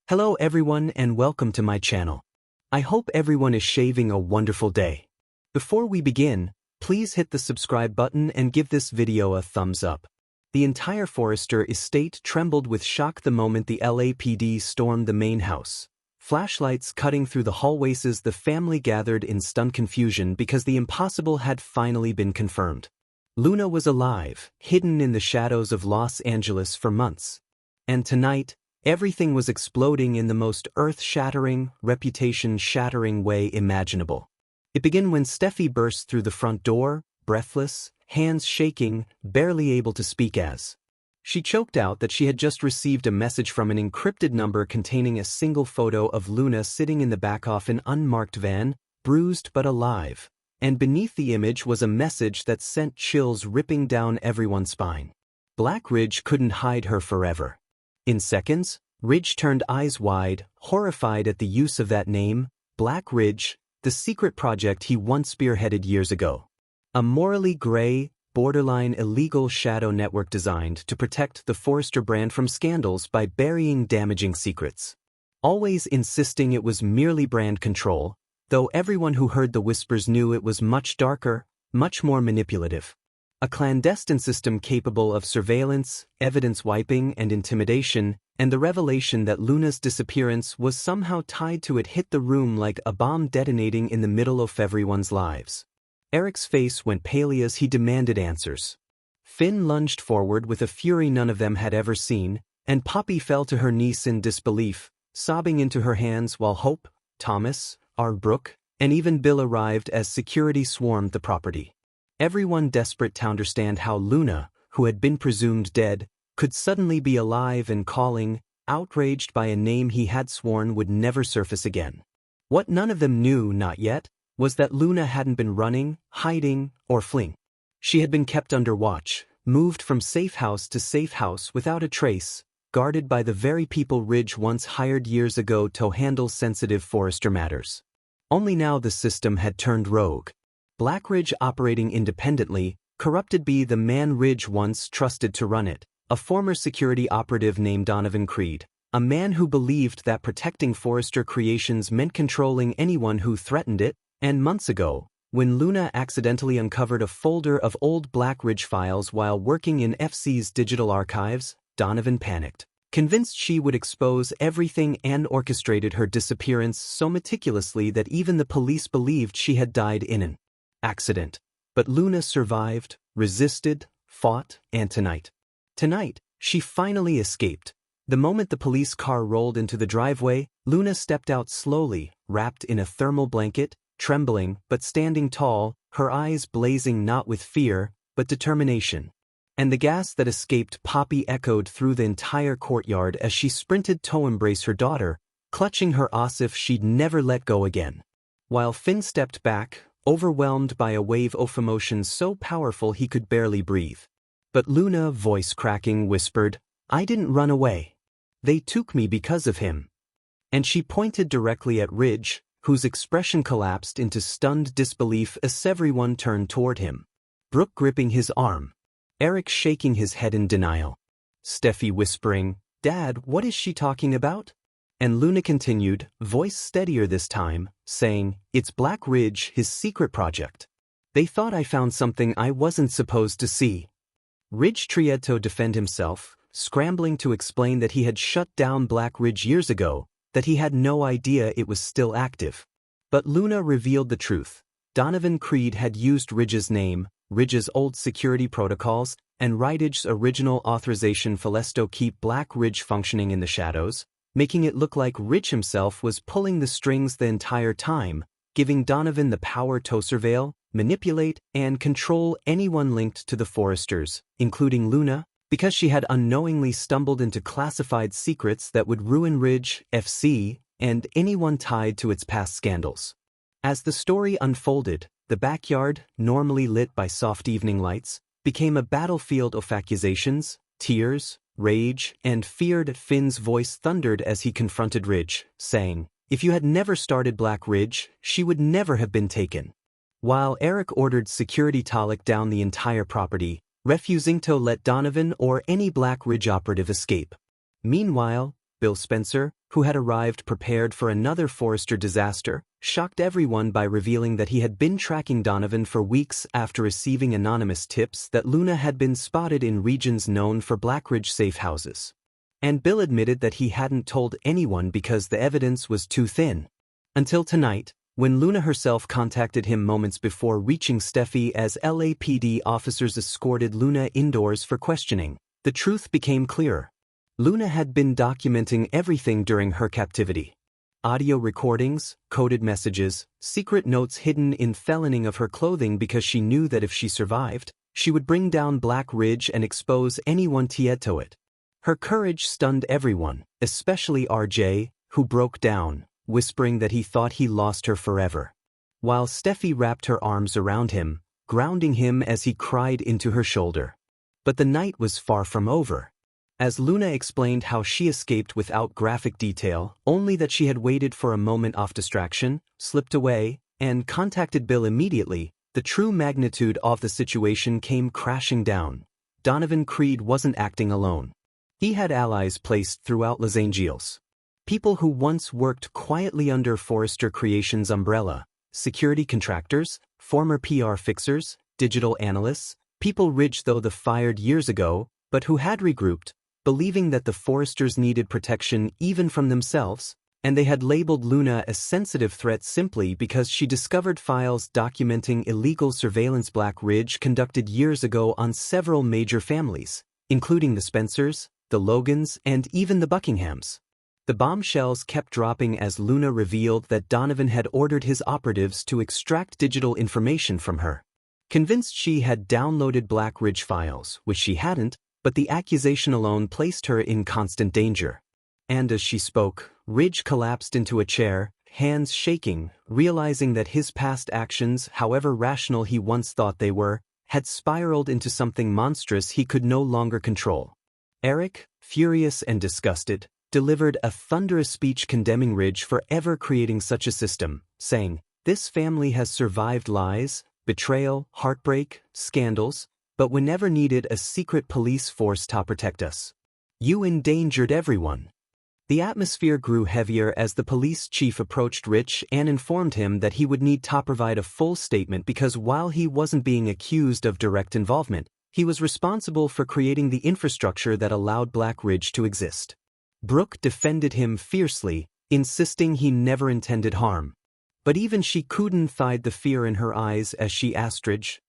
Hello everyone and welcome to my channel. I hope everyone is shaving a wonderful day. Before we begin, please hit the subscribe button and give this video a thumbs up. The entire Forrester estate trembled with shock the moment the LAPD stormed the main house. Flashlights cutting through the hallways as the family gathered in stunned confusion because the impossible had finally been confirmed. Luna was alive, hidden in the shadows of Los Angeles for months. And tonight, everything was exploding in the most earth-shattering, reputation-shattering way imaginable. It began when Steffi burst through the front door, breathless, hands shaking, barely able to speak as she choked out that she had just received a message from an encrypted number containing a single photo of Luna sitting in the back of an unmarked van, bruised but alive, and beneath the image was a message that sent chills ripping down everyone's spine. Black Ridge couldn't hide her forever. In seconds, Ridge turned eyes wide, horrified at the use of that name, Black Ridge, the secret project he once spearheaded years ago. A morally gray, borderline illegal shadow network designed to protect the Forrester brand from scandals by burying damaging secrets. Always insisting it was merely brand control, though everyone who heard the whispers knew it was much darker, much more manipulative. A clandestine system capable of surveillance, evidence wiping, and intimidation, and the revelation that Luna's disappearance was somehow tied to it hit the room like a bomb detonating in the middle of everyone's lives. Eric's face went pale as he demanded answers. Finn lunged forward with a fury none of them had ever seen, and Poppy fell to her knees in disbelief, sobbing into her hands while Hope, Thomas, Brooke, and even Bill arrived as security swarmed the property. Everyone desperate to understand how Luna, who had been presumed dead, could suddenly be alive and calling, outraged by a name he had sworn would never surface again. What none of them knew, not yet, was that Luna hadn't been running, hiding, or fleeing. She had been kept under watch, moved from safe house to safe house without a trace, guarded by the very people Ridge once hired years ago to handle sensitive Forrester matters. Only now the system had turned rogue. Black Ridge operating independently, corrupted by the man Ridge once trusted to run it, a former security operative named Donovan Creed, a man who believed that protecting Forrester creations meant controlling anyone who threatened it, and months ago, when Luna accidentally uncovered a folder of old Black Ridge files while working in FC's digital archives, Donovan panicked, convinced she would expose everything and orchestrated her disappearance so meticulously that even the police believed she had died in an accident. But Luna survived, resisted, fought, and tonight, she finally escaped. The moment the police car rolled into the driveway, Luna stepped out slowly, wrapped in a thermal blanket, trembling but standing tall, her eyes blazing not with fear, but determination. And the gas that escaped Poppy echoed through the entire courtyard as she sprinted to embrace her daughter, clutching her as if she'd never let go again. While Finn stepped back, overwhelmed by a wave of emotion so powerful he could barely breathe. But Luna, voice cracking, whispered, "I didn't run away. They took me because of him." And she pointed directly at Ridge, whose expression collapsed into stunned disbelief as everyone turned toward him. Brooke gripping his arm. Eric shaking his head in denial. Steffi whispering, "Dad, what is she talking about?" And Luna continued, voice steadier this time, saying, "It's Black Ridge, his secret project. They thought I found something I wasn't supposed to see." Ridge tried to defend himself, scrambling to explain that he had shut down Black Ridge years ago, that he had no idea it was still active. But Luna revealed the truth. Donovan Creed had used Ridge's name, Ridge's old security protocols, and Ridge's original authorization to keep Black Ridge functioning in the shadows, making it look like Ridge himself was pulling the strings the entire time, giving Donovan the power to surveil, manipulate, and control anyone linked to the Forresters, including Luna, because she had unknowingly stumbled into classified secrets that would ruin Ridge, FC, and anyone tied to its past scandals. As the story unfolded, the backyard, normally lit by soft evening lights, became a battlefield of accusations, tears, rage, and feared. Finn's voice thundered as he confronted Ridge, saying, "If you had never started Black Ridge, she would never have been taken." While Eric ordered security to lock down the entire property, refusing to let Donovan or any Black Ridge operative escape. Meanwhile, Bill Spencer, who had arrived prepared for another Forrester disaster, shocked everyone by revealing that he had been tracking Donovan for weeks after receiving anonymous tips that Luna had been spotted in regions known for Blackridge safe houses. And Bill admitted that he hadn't told anyone because the evidence was too thin. Until tonight, when Luna herself contacted him moments before reaching Steffi as LAPD officers escorted Luna indoors for questioning, the truth became clearer. Luna had been documenting everything during her captivity. Audio recordings, coded messages, secret notes hidden in felloning of her clothing because she knew that if she survived, she would bring down Black Ridge and expose anyone tied to it. Her courage stunned everyone, especially RJ, who broke down, whispering that he thought he lost her forever. While Steffi wrapped her arms around him, grounding him as he cried into her shoulder. But the night was far from over. As Luna explained how she escaped without graphic detail, only that she had waited for a moment off distraction, slipped away, and contacted Bill immediately, the true magnitude of the situation came crashing down. Donovan Creed wasn't acting alone. He had allies placed throughout Los Angeles. People who once worked quietly under Forrester Creations' umbrella, security contractors, former PR fixers, digital analysts, people rich though the fired years ago, but who had regrouped, believing that the Forresters needed protection even from themselves, and they had labeled Luna a sensitive threat simply because she discovered files documenting illegal surveillance Black Ridge conducted years ago on several major families, including the Spencers, the Logans, and even the Buckinghams. The bombshells kept dropping as Luna revealed that Donovan had ordered his operatives to extract digital information from her. Convinced she had downloaded Black Ridge files, which she hadn't, but the accusation alone placed her in constant danger. And as she spoke, Ridge collapsed into a chair, hands shaking, realizing that his past actions, however rational he once thought they were, had spiraled into something monstrous he could no longer control. Eric, furious and disgusted, delivered a thunderous speech condemning Ridge for ever creating such a system, saying, "This family has survived lies, betrayal, heartbreak, scandals, but we never needed a secret police force to protect us. You endangered everyone." The atmosphere grew heavier as the police chief approached Rich and informed him that he would need to provide a full statement because while he wasn't being accused of direct involvement, he was responsible for creating the infrastructure that allowed Black Ridge to exist. Brooke defended him fiercely, insisting he never intended harm. But even she couldn't hide the fear in her eyes as she asked Ridge,